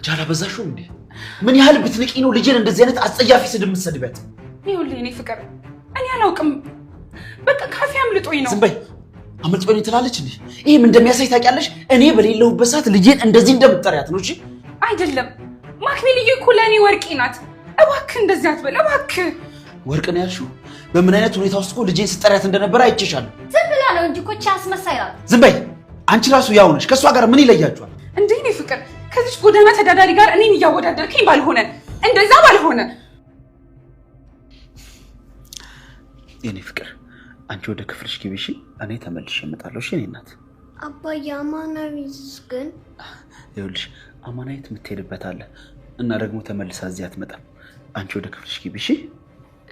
አንቺ አላበዛሽው እንዴ? ምን ያህል ብትንቂ ነው ልጄን እንደዚህ አይነት አጸያፊ ስድብ የምትሰድቢያት? ይኸውልህ እኔ ፍቅር እኔ አላውቅም። በቃ ካፌ አምልጦኝ ነው። ዝም በይ። አምልጦኝ ትላለች እንዴ? ይሄም እንደሚያሳይ ታውቂያለሽ? እኔ በሌለሁበት ሰዓት ልጄን እንደዚህ እንደምትጠሪያት ነው። እሺ አይደለም ማክቤልዬ እኮ ለእኔ ወርቄ ናት። እባክህ እንደዚህ አትበል እባክህ። ወርቅ ነው ያልሽው? በምን አይነት ሁኔታ ውስጥ እኮ ልጄን ስጠሪያት እንደነበረ አይቼሻለሁ። ዝም ብላ ነው እንጂ እኮ አስመሳይ ናት። ዝም በይ። አንቺ ራሱ ያው ነሽ። ከእሷ ጋር ምን ይለያችኋል እንዴ? እኔ ፍቅር ከዚች ጎዳና ተዳዳሪ ጋር እኔን እያወዳደርከኝ ባልሆነ እንደዛ ባልሆነ። የኔ ፍቅር አንቺ ወደ ክፍልሽ ግቢ እሺ? እኔ ተመልሼ እመጣለሁ። እሺ የኔ እናት። አባዬ አማናዊት ግን ይኸውልሽ አማናዊት የምትሄድበት አለ እና ደግሞ ተመልሳ እዚህ አትመጣም። አንቺ ወደ ክፍልሽ ግቢ እሺ?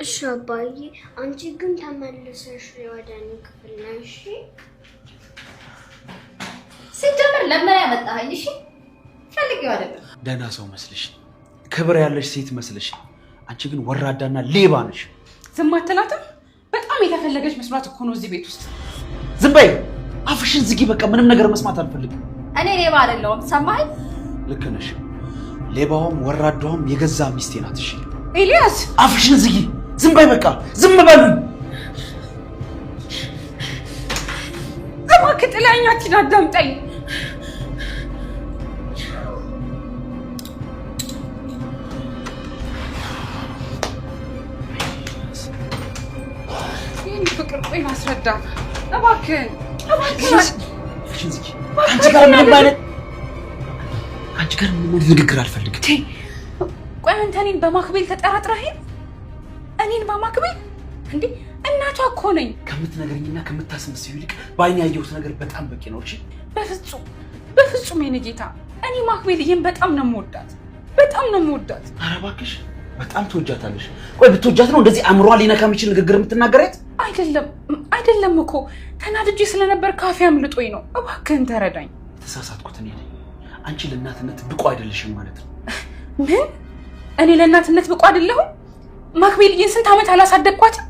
እሺ አባዬ። አንቺ ግን ተመልሰሽ ወደ እኔ ክፍል ነሽ። ሲጀምር ለምን ያመጣኸኝ? እሺ ፈልጌው አይደለም። ደህና ሰው መስልሽ፣ ክብር ያለሽ ሴት መስልሽ፣ አንቺ ግን ወራዳና ሌባ ነሽ። ዝም አትላትም? በጣም የተፈለገች መስሏት እኮ ነው እዚህ ቤት ውስጥ። ዝም በይ። አፍሽን ዝጊ። በቃ ምንም ነገር መስማት አልፈልግም። እኔ ሌባ አይደለሁም። ሰማኸኝ? ልክ ነሽ። ሌባዋም ወራዳዋም የገዛ ሚስቴ ናት። እሺ ኤልያስ አፍሽን ዝጊ። ዝም በይ። በቃ ዝም በሉ። እባክህ ጥላኝ አትሂድ፣ አዳምጠኝ። የኔ ፍቅር ቆይ ላስረዳ እባክህ። አፍሽን ዝጊ። አንቺ ጋር ምንም አይነት ንግግር አልፈልግም። ቆይ አንተ እኔን በማክቤል ተጠራጥረህ? እኔን በማክቤል እንዴ? እናቷ እኮ ነኝ። ከምትነግረኝና ከምታስመስይው ይልቅ በአይኔ ያየሁት ነገር በጣም በቂ ነው። እሺ በፍጹም በፍጹም የኔ ጌታ፣ እኔ ማክቤልዬን በጣም ነው የምወዳት፣ በጣም ነው የምወዳት። ኧረ እባክሽ በጣም ትወጃታለሽ። ቆይ ብትወጃት ነው እንደዚህ አእምሯን ሊነካ የሚችል ንግግር የምትናገሪያት? አይደለም እኮ ተናድጄ ስለነበር ካፌ አምልጦኝ ነው። እባክህን ተረዳኝ። የተሳሳትኩት እኔ ነኝ። አንቺ ለእናትነት ብቁ አይደለሽም ማለት ነው። ምን? እኔ ለእናትነት ብቁ አይደለሁም? ማክቤልዬን ስንት ዓመት አላሳደግኳትም?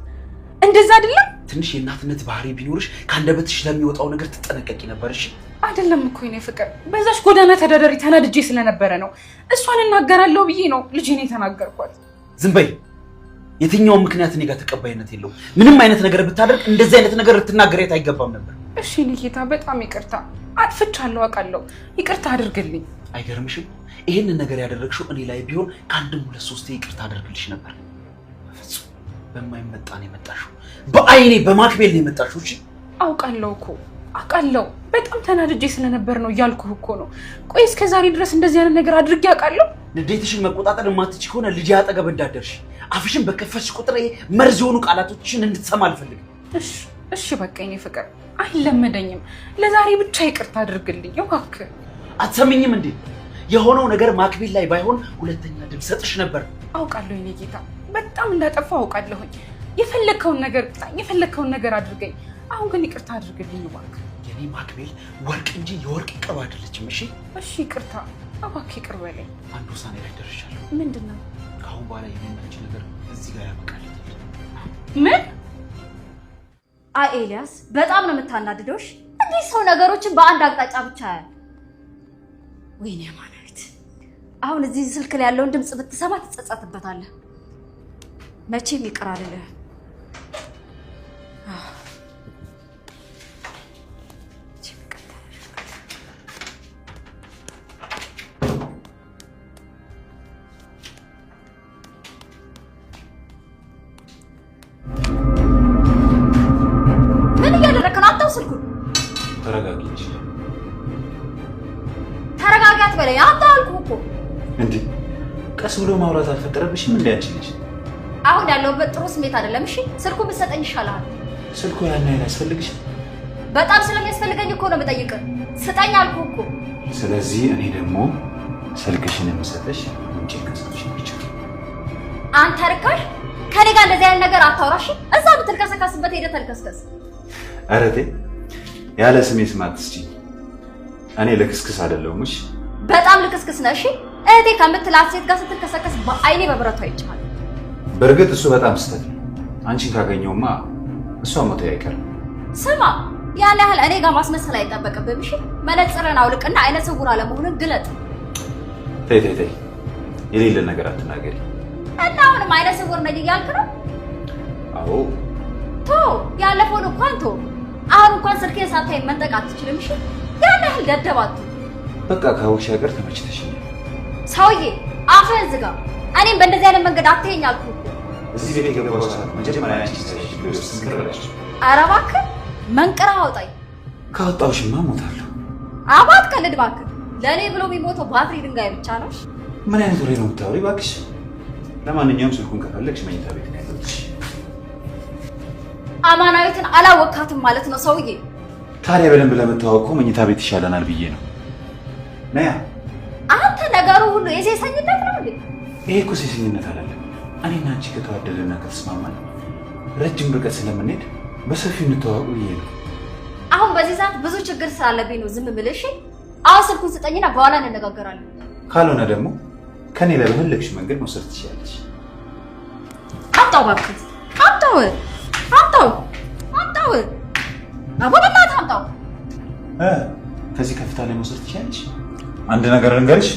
እንደዛ አይደለም? ትንሽ የእናትነት ባህሪ ቢኖርሽ ከአንደበትሽ ለሚወጣው ነገር ትጠነቀቂ ነበር። እሺ አይደለም እኮ የኔ ፍቅር፣ በዛች ጎዳና ተዳዳሪ ተናድጄ ስለነበረ ነው። እሷን እናገራለሁ ብዬ ነው ልጄን የተናገርኳት። ዝም በይ። የትኛውም ምክንያት እኔ ጋር ተቀባይነት የለውም። ምንም አይነት ነገር ብታደርግ እንደዚህ አይነት ነገር ልትናገሪያት አይገባም ነበር። እሺ እኔ ጌታ በጣም ይቅርታ፣ አጥፍቻለሁ፣ አውቃለሁ። ይቅርታ አድርግልኝ። አይገርምሽም? ይሄንን ነገር ያደረግሽው እኔ ላይ ቢሆን ከአንድም ሁለት ሶስቴ ይቅርታ አደርግልሽ ነበር። በፍጹም በማይመጣ ነው የመጣሽው። በአይኔ በማክቤል ነው የመጣሽው። እሺ አውቃለሁ እኮ አውቃለሁ። በጣም ተናድጄ ስለነበር ነው እያልኩህ እኮ ነው። ቆይ እስከ ዛሬ ድረስ እንደዚህ አይነት ነገር አድርጌ አውቃለሁ? ንዴትሽን መቆጣጠር የማትችይ ከሆነ ልጅ አጠገብ እንዳደርሽ አፍሽን በከፈትሽ ቁጥር መርዝ የሆኑ ቃላቶችን እንድትሰማ አልፈልግም። እሺ በቃ የኔ ፍቅር አይለመደኝም። ለዛሬ ብቻ ይቅርታ አድርግልኝ እባክህ። አትሰሚኝም እንዴ? የሆነው ነገር ማክቤል ላይ ባይሆን ሁለተኛ ድል ሰጥሽ ነበር። አውቃለሁ የኔ ጌታ፣ በጣም እንዳጠፋ አውቃለሁኝ። የፈለግከውን ነገር ቅጣኝ፣ የፈለግከውን ነገር አድርገኝ። አሁን ግን ይቅርታ አድርግልኝ እባክህ። የኔ ማክቤል ወርቅ እንጂ የወርቅ ቅብ አይደለችም። እሺ ይቅርታ እባክህ፣ ይቅር በለኝ። አንድ ውሳኔ ላይ ደርሻለሁ። ምንድን ነው? ከአሁን በኋላ የሚመች ነገር እዚህ ጋር ያበቃል። ምን? አይ ኤልያስ በጣም ነው የምታናድደውሽ። እንዲህ ሰው ነገሮችን በአንድ አቅጣጫ ብቻ ያያል። ወይኔ አማናዊት፣ አሁን እዚህ ስልክ ላይ ያለውን ድምፅ ብትሰማ ትጸጸትበታለህ። መቼም ይቅር አልልህ። ምን እያደረግክ ነው? አታው ስልኩን። ተረጋጊ። ተረጋጊ አትበለኝ። አታው አልኩህ እኮ። እንዴ ቀስ ብሎ ማውራት አልፈጠረብሽም? እንዴ አንቺ ልጅ አሁን ያለሁበት ጥሩ ስሜት አይደለም። እሺ ስልኩን ብትሰጠኝ ይሻላል። ስልኩ ያን ያህል ያስፈልግሽ? በጣም ስለሚያስፈልገኝ እኮ ነው የምጠይቅህ። ስጠኝ አልኩህ እኮ። ስለዚህ እኔ ደግሞ ስልክሽን የምሰጥሽ ውጪ ከሰጥሽ ብቻ። አንተ ርካሽ፣ ከኔ ጋር እንደዚህ አይነት ነገር አታውራሽ። እዛ ብትልከሰከስበት ሄደህ ተልከስከስ። ኧረ ተይ፣ ያለ ስሜ ስም አትስጪኝ። እኔ ልክስክስ አይደለሁም። እሺ በጣም ልክስክስ ነህ። እሺ እህቴ ከምትላት ሴት ጋር ስትልከሰከስ በአይኔ በብረቱ አይቻለሁ። በእርግጥ እሱ በጣም ስህተት ነው። አንቺን ካገኘውማ እሷ ሞቶ አይቀርም። ስማ፣ ያን ያህል እኔ ጋር ማስመሰል አይጠበቅብህም። እሺ መነጽርህን አውልቅና አይነ ስውር አለመሆንን ግለጥ። ተይ የሌለ ነገር አትናገሪ። እና አሁንም አይነ ስውር ነኝ እያልክ ነው? አዎ ያለፈውን እንኳን አሁን እንኳን ስልኬን ሳታይ መንጠቅ አትችልም። እሺ ያን ያህል ደደባቱ። በቃ ካውሽ ሀገር ተመችተሽኛል። ሰውዬ አፍህን ዝጋ። እኔም በእንደዚህ አይነት መንገድ አትሄኝ አልኩህ እኮ። እዚህ ቤት የገባው ሰዓት መጀመሪያ አንቺ ስለሽ ቢወስድ ስንቀርበሽ። ኧረ እባክህ መንቅረህ አውጣኝ። ካወጣሁሽማ እሞታለሁ። አባት ቀልድ እባክህ። ለእኔ ብሎ የሚሞተው ባትሪ ድንጋይ ብቻ ነው። ምን አይነት ወሬ ነው የምታወሪው እባክሽ? ለማንኛውም ስልኩን ከፈለግሽ መኝታ ቤት ነው ያለሁት። አማናዊትን አላወካትም ማለት ነው ሰውዬ። ታዲያ በደንብ ለመተዋወቅ እኮ መኝታ ቤት ይሻለናል ብዬ ነው። ነያ አንተ ነገሩ ሁሉ የሴሰኝነት ነው እንዴ? ይሄ እኮ ሴሰኝነት አይደለም። እኔና አንቺ ከተዋደድና ከተስማማን ረጅም ርቀት ስለምንሄድ በሰፊው እንተዋወቅ ብዬ ነው። አሁን በዚህ ሰዓት ብዙ ችግር ስላለብኝ ነው ዝም ብለሽ። አሁን ስልኩን ስጠኝና በኋላ እንነጋገራለን። ካልሆነ ደግሞ ከኔ ላይ በፈለግሽ መንገድ መውሰድ ትችያለሽ። አምጣው እባክህ፣ አምጣው። አቦ በእናትህ አምጣው። ከዚህ ከፍታ ላይ መውሰድ ትችያለሽ። አንድ ነገር ልንገርሽ፣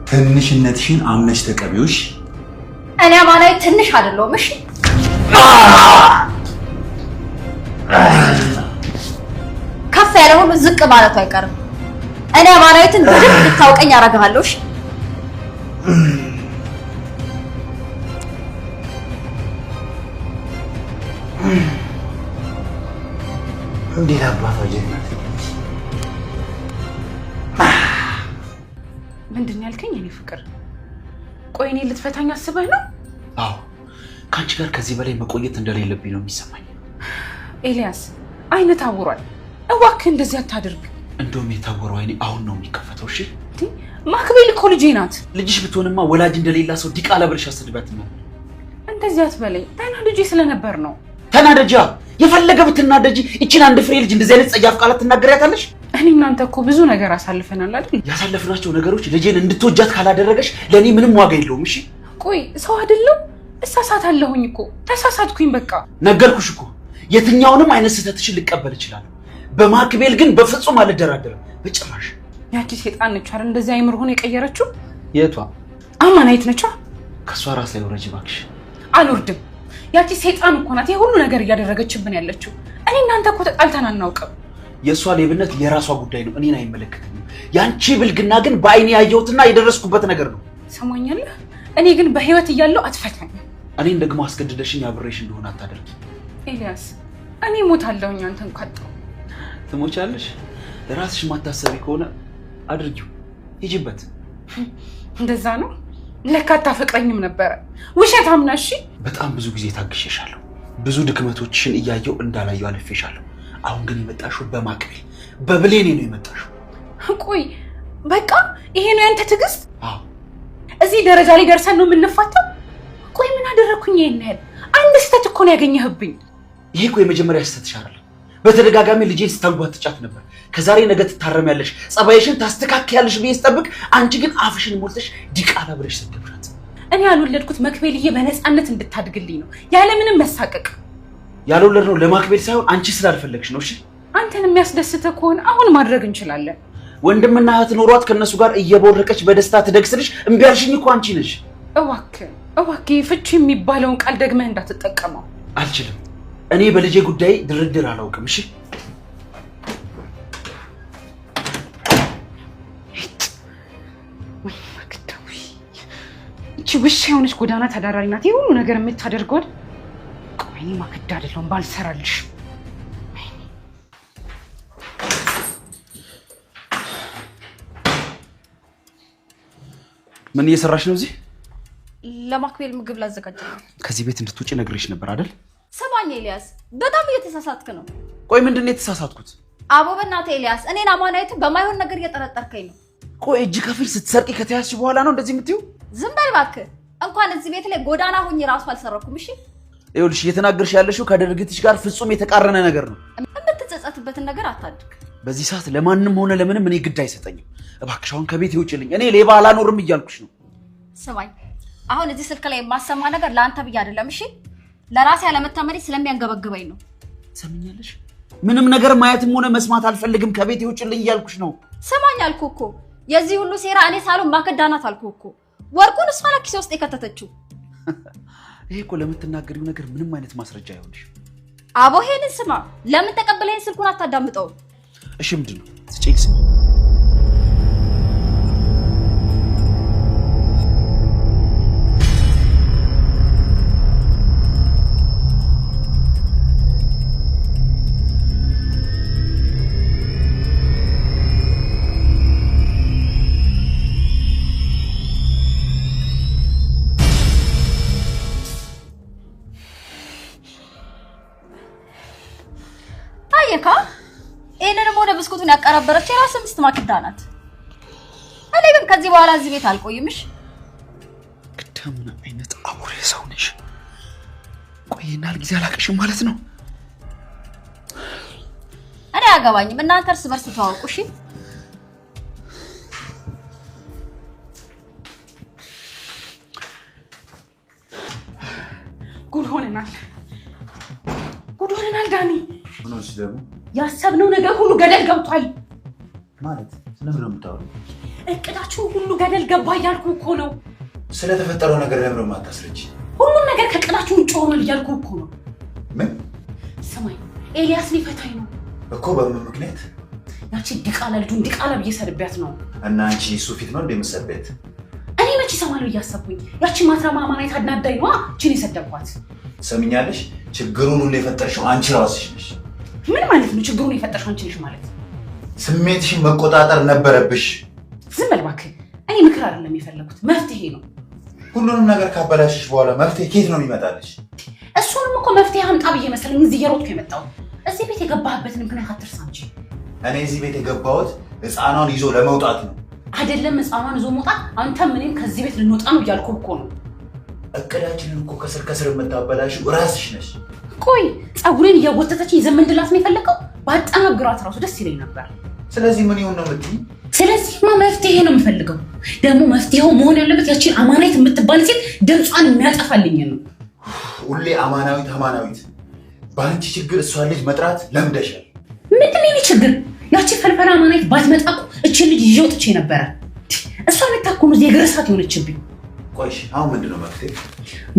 ትንሽነትሽን አምነሽ ተቀቢውሽ። እኔ አማናዊ ትንሽ አይደለሁም። እሺ ከፍ ያለ ሁሉ ዝቅ ማለቱ አይቀርም። እኔ አማናዊትን በደንብ ልታውቀኝ አደርግሃለሁ። እሺ እንዴት አባቷ ጀግናት! ምንድን ያልከኝ የኔ ፍቅር? ቆይ እኔ ልትፈታኝ አስበህ ነው? አዎ ከአንቺ ጋር ከዚህ በላይ መቆየት እንደሌለብኝ ነው የሚሰማኝ። ኤልያስ አይነት ታውሯል። እባክህ እንደዚህ አታድርግ። እንደውም የታወረው አይኔ አሁን ነው የሚከፈተው። እሺ ማክቤል እኮ ልጄ ናት። ልጅሽ ብትሆንማ ወላጅ እንደሌላ ሰው ዲቃላ ብለሽ አስድባት ነው። እንደዚህ አትበለኝ። ተናድጄ ስለነበር ነው። ተናደጃ የፈለገ ብትናደጂ እቺን አንድ ፍሬ ልጅ እንደዚህ አይነት ጸያፍ ቃላት ትናገሪያታለሽ? እኔ እናንተ እኮ ብዙ ነገር አሳልፈናል አይደል? ያሳለፍናቸው ነገሮች ልጄን እንድትወጃት ካላደረገሽ ለኔ ምንም ዋጋ የለውም። እሺ ቆይ ሰው አይደለም? እሳሳታለሁኝ እኮ ተሳሳትኩኝ። በቃ ነገርኩሽ እኮ የትኛውንም አይነት ስህተትሽን ልቀበል እችላለሁ። በማክቤል ግን በፍጹም አልደራደርም በጭራሽ። ያቺ ሴጣን ነች አይደል እንደዚህ አይምሮህን የቀየረችው? የቷ? አማናይት ነች። ከሷ ራስ ላይ ወረጅ እባክሽ። አልወርድም። ያቺ ሴጣን እኮ ናት የሁሉ ነገር እያደረገችብን ያለችው። እኔ እናንተ እኮ ተጣልተን አናውቅም። የእሷ ሌብነት የራሷ ጉዳይ ነው፣ እኔን አይመለከተኝም። ያንቺ ብልግና ግን በአይኔ ያየሁትና የደረስኩበት ነገር ነው። ሰማኛለህ? እኔ ግን በህይወት እያለሁ አትፈታኝ። እኔን ደግሞ አስገድደሽኝ አብሬሽ እንደሆነ አታደርጊ። ኤልያስ እኔ ሞታለሁኝ አንተን ካጣሁ። ትሞቻለሽ? ለራስሽ ማታሰቢ ከሆነ አድርጊው፣ ሂጂበት። እንደዛ ነው? ለካ አታፈቅረኝም ነበረ። ውሸታም ነሽ። በጣም ብዙ ጊዜ ታግሼሻለሁ። ብዙ ድክመቶችሽን እያየሁ እንዳላየሁ አልፌሻለሁ። አሁን ግን የመጣሽው በማክቤል በብሌኔ ነው የመጣሽው። ቆይ በቃ ይሄ ነው ያንተ ትዕግስት? አዎ። እዚህ ደረጃ ላይ ደርሰን ነው የምንፋታው? ቆይ ምን አደረኩኝ? ይሄን ያህል አንድ ስህተት እኮ ነው ያገኘህብኝ። ይሄ እኮ የመጀመሪያ ስህተትሽ አይደለም። በተደጋጋሚ ልጄን ስታንጓትጫት ነበር። ከዛሬ ነገ ትታረሚያለሽ፣ ጸባይሽን ታስተካክያለሽ ብዬ ስጠብቅ አንቺ ግን አፍሽን ሞልተሽ ዲቃላ ብለሽ ሰደብሻት። እኔ ያልወለድኩት መክቤልዬ በነፃነት እንድታድግልኝ ነው ያለምንም መሳቀቅ። ያልወለድነው ለማክቤል ሳይሆን አንቺ ስላልፈለግሽ ነው። እሺ አንተን የሚያስደስትህ ከሆነ አሁን ማድረግ እንችላለን። ወንድምና እህት ኖሯት ከነሱ ጋር እየቦረቀች በደስታ ትደግስልሽ እምቢ አልሽኝ እኮ አንቺ ነሽ። እባክህ ፍቺ የሚባለውን ቃል ደግመህ እንዳትጠቀመው። አልችልም። እኔ በልጄ ጉዳይ ድርድር አላውቅም። እሺ እቺ ውሻ የሆነች ጎዳና ተዳዳሪ ናት ይሄ ሁሉ ነገር የምታደርገው። ቆይ እኔ ማክዳ አይደለሁም ባልሰራልሽ። ምን እየሰራሽ ነው እዚህ? ለማክቤል ምግብ ላዘጋጅ ነው። ከዚህ ቤት እንድትወጪ ነግሬሽ ነበር አይደል? ሰማኝ ኤልያስ፣ በጣም እየተሳሳትክ ነው። ቆይ ምንድን ነው የተሳሳትኩት? አቦ በእናትህ ኤልያስ፣ እኔን አማናዊትን በማይሆን ነገር እየጠረጠርከኝ ነው። ቆይ እጅ ከፍንጅ ስትሰርቂ ከተያዝሽ በኋላ ነው እንደዚህ የምትይው? ዝም በል እባክህ። እንኳን እዚህ ቤት ላይ ጎዳና ሆኜ ራሱ አልሰረኩም። እሺ ይኸውልሽ፣ እየተናገርሽ ያለሽው ከድርጊትሽ ጋር ፍጹም የተቃረነ ነገር ነው። የምትጸጸትበትን ነገር አታድርግ። በዚህ ሰዓት ለማንም ሆነ ለምንም እኔ ግድ አይሰጠኝም። እባክሽ አሁን ከቤት ይውጭልኝ። እኔ ሌባ አላኖርም እያልኩሽ ነው። ስማኝ፣ አሁን እዚህ ስልክ ላይ የማሰማ ነገር ለአንተ ብዬ አይደለም። እሺ ለራሴ ያለመታመኔ ስለሚያንገበግበኝ ነው። ሰምኛለሽ? ምንም ነገር ማየትም ሆነ መስማት አልፈልግም። ከቤት ይውጭልኝ እያልኩሽ ነው። ስማኝ አልኩህ እኮ የዚህ ሁሉ ሴራ እኔ ሳሎን ማከዳናት አልኩህ እኮ። ወርቁን እሷ ኪሴ ውስጥ የከተተችው። ይሄ እኮ ለምትናገሪው ነገር ምንም አይነት ማስረጃ አይሆንሽ። አቦ ሄንን ስማ፣ ለምን ተቀበለኝ ስልኩን አታዳምጠው? እሺ ምንድነው? ስጪኝ ስም ታየካ እኔንም ወደ ብስኩቱን ያቀራበረች የራስ ሚስት ማክዳ ናት። እኔ ግን ከዚህ በኋላ እዚህ ቤት አልቆይምሽ። ከምን አይነት አውሬ ሰው ነሽ? ቆይናል ጊዜ አላቀሽም ማለት ነው። እኔ አያገባኝም። እናንተ እርስ በርስ ተዋውቁ እሺ። ጉድ ሆነናል ዳኒ። ምንስ ደግሞ ያሰብነው ነገር ሁሉ ገደል ገብቷል። ማለት ስለምን ነው የምታወሪው? እቅዳችሁ ሁሉ ገደል ገባ እያልኩ እኮ ነው። ስለተፈጠረው ነገር ለምን ነው የማታስረጂ? ሁሉም ነገር ከእቅዳችሁ ውጭ ሆኗል እያልኩ እኮ ነው። ምን? ስማኝ፣ ኤልያስ ሊፈታኝ ነው እኮ። በምን ምክንያት? ያቺ ድቃላ ልጁን ድቃላ ብዬ ሰድቤያት ነው። እና አንቺ እሱ ፊት ነው እንደምሰደበት? እኔ መቼ እሰማለሁ እያሰብኩኝ። ያቺ ማትረማ ማናይት አድናዳኝ ነዋ እቺን የሰደብኳት። ሰምኛለሽ? ችግሩን ሁሉ የፈጠርሽው አንቺ ራስሽ ነሽ። ምን ማለት ነው? ችግሩን የፈጠርሽው አንቺ ነሽ ማለት? ስሜትሽን መቆጣጠር ነበረብሽ። ዝም በል እባክህ። እኔ ምክር አይደለም የፈለኩት፣ መፍትሄ ነው። ሁሉንም ነገር ካበላሽሽ በኋላ መፍትሄ ከየት ነው የሚመጣልሽ? እሱንም እኮ መፍትሄ አምጣ ብዬ መሰለኝ እዚህ እየሮጥኩ የመጣው። እዚህ ቤት የገባህበትን ምክንያት አትርሳ እንጂ። እኔ እዚህ ቤት የገባሁት ሕፃኗን ይዞ ለመውጣት ነው። አይደለም ሕፃኗን ይዞ መውጣት፣ አንተም እኔም ከዚህ ቤት ልንወጣ ነው እያልኩ እኮ ነው። እቅዳችንን እኮ ከስር ከስር የምታበላሽው ራስሽ ነሽ። ቆይ ፀጉሬን እያጎተተችኝ ዝም እንድላት ነው የፈለከው? ባጠናግራት ራሱ ደስ ይለኝ ነበር። ስለዚህ ምን ይሁን ነው የምትይኝ? ስለዚህማ መፍትሄ ነው የምፈልገው። ደግሞ መፍትሄው መሆን ያለበት ያቺን አማናዊት የምትባል ሴት ድምጿን የሚያጠፋልኝ ነው። ሁሌ አማናዊት አማናዊት። በአንቺ ችግር እሷን ልጅ መጥራት ለምደሻል። ምንድን ነው ችግር? ያቺ ፈልፈላ አማናዊት ባትመጣ እኮ እችን ልጅ ይዤ ወጥቼ ነበረ። እሷ ልታኮኑ የእግር እሳት የሆነችብኝ። ቆይሽ አሁን ምንድን ነው መፍትሄ?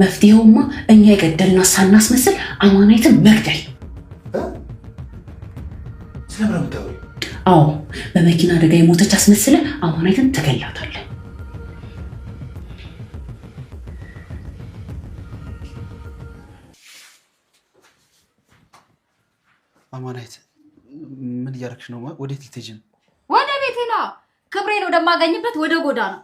መፍትሄውማ እኛ የገደልና ሳናስመስል አማናዊትን መግደል። ስለምን ነው የምታወሪው? አዎ በመኪና አደጋ የሞተች አስመስለ አማናዊትን ትገላታለህ። አማናዊት ምን እያደረግሽ ነው? ወዴት ልትሄጂ ነው? ወደ ቤቴ ነው። ክብሬን ወደማገኝበት ወደ ጎዳና።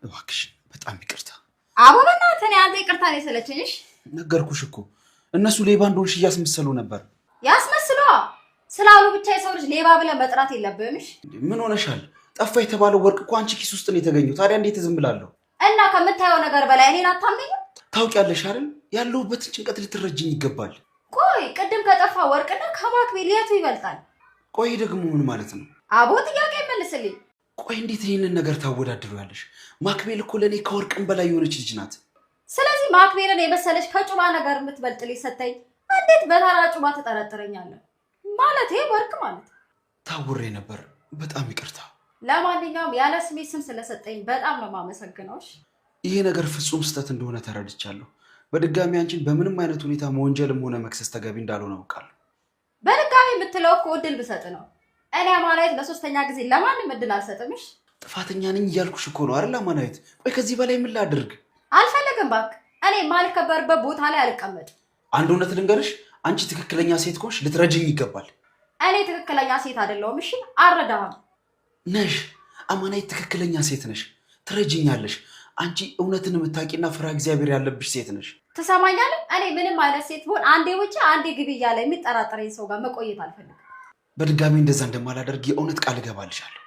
እባክሽ በጣም ይቅርታ። አቦ በእናትህ እኔ አንተ ይቅርታ ነው የሰለቸኝሽ። ነገርኩሽ እኮ እነሱ ሌባ እንደሆንሽ እያስመሰሉ ነበር። ያስመስሏ ስላሉ ብቻ የሰው ልጅ ሌባ ብለህ መጥራት የለብህምሽ። ምን ሆነሻል? ጠፋ የተባለው ወርቅ እኮ አንቺ ኪስ ውስጥ ነው የተገኘው። ታዲያ እንዴት ዝም ብላለሁ? እና ከምታየው ነገር በላይ እኔን አታምነኝም? ታውቂያለሽ አይደል? ያለሁበትን ጭንቀት ልትረጅኝ ይገባል። ቆይ ቅድም ከጠፋ ወርቅና ከማክቤል የቱ ይበልጣል? ቆይ ደግሞ ምን ማለት ነው? አቦ ጥያቄ መልስልኝ። ቆይ እንዴት ይህንን ነገር ታወዳድሪያለሽ? ማክቤል እኮ ለእኔ ከወርቅም በላይ የሆነች ልጅ ናት። ስለዚህ ማክቤልን የመሰለች ከጩባ ነገር የምትበልጥ ልጅ ሰጠኝ። እንዴት በተራ ጩባ ትጠረጥረኛለህ? ማለት ወርቅ ማለት ታውሬ ነበር። በጣም ይቅርታ። ለማንኛውም ያለ ስሜ ስም ስለሰጠኝ በጣም ነው የማመሰግነው። ይሄ ነገር ፍጹም ስህተት እንደሆነ ተረድቻለሁ። በድጋሚ አንቺን በምንም አይነት ሁኔታ መወንጀልም ሆነ መክሰስ ተገቢ እንዳልሆነ አውቃለሁ። በድጋሚ የምትለው እኮ እድል ብሰጥ ነው። እኔ አማናዊት ለሶስተኛ ጊዜ ለማንም እድል አልሰጥምሽ። ጥፋተኛ ነኝ እያልኩሽ እኮ ነው አይደል አማናዊት? ቆይ ከዚህ በላይ ምን ላድርግ? አልፈልግም እባክህ። እኔ የማልከበርበት ቦታ ላይ አልቀመጥም። አንድ እውነት ልንገርሽ፣ አንቺ ትክክለኛ ሴት ከሆንሽ ልትረጅኝ ይገባል። እኔ ትክክለኛ ሴት አይደለሁም። እሺ አልረዳህም። ነሽ አማናዊት፣ ትክክለኛ ሴት ነሽ፣ ትረጅኛለሽ። አንቺ እውነትን የምታውቂና ፍርሃ እግዚአብሔር ያለብሽ ሴት ነሽ። ትሰማኛለህ? እኔ ምንም አይነት ሴት ብሆን አንዴ ውጪ አንዴ ግቢ እያለ የሚጠራጠረኝ ሰው ጋር መቆየት አልፈልግም። በድጋሚ እንደዛ እንደማላደርግ የእውነት ቃል እገባልሻለሁ።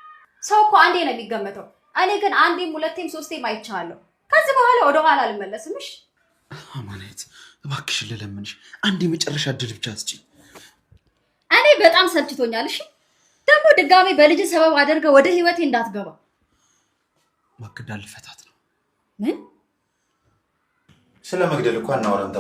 ሰው እኮ አንዴ ነው የሚገመተው። እኔ ግን አንዴም ሁለቴም ሶስቴም አይቻለሁ። ከዚህ በኋላ ወደኋላ አልመለስም። እሺ አማናዊት፣ እባክሽን ልለምንሽ፣ አንድ የመጨረሻ እድል ብቻ ስጪኝ። እኔ በጣም ሰልችቶኛል። እሺ ደግሞ ድጋሚ በልጅ ሰበብ አድርገህ ወደ ህይወቴ እንዳትገባ። ማክዳ ልፈታት ነው። ምን? ስለ መግደል እኮ አናወራም።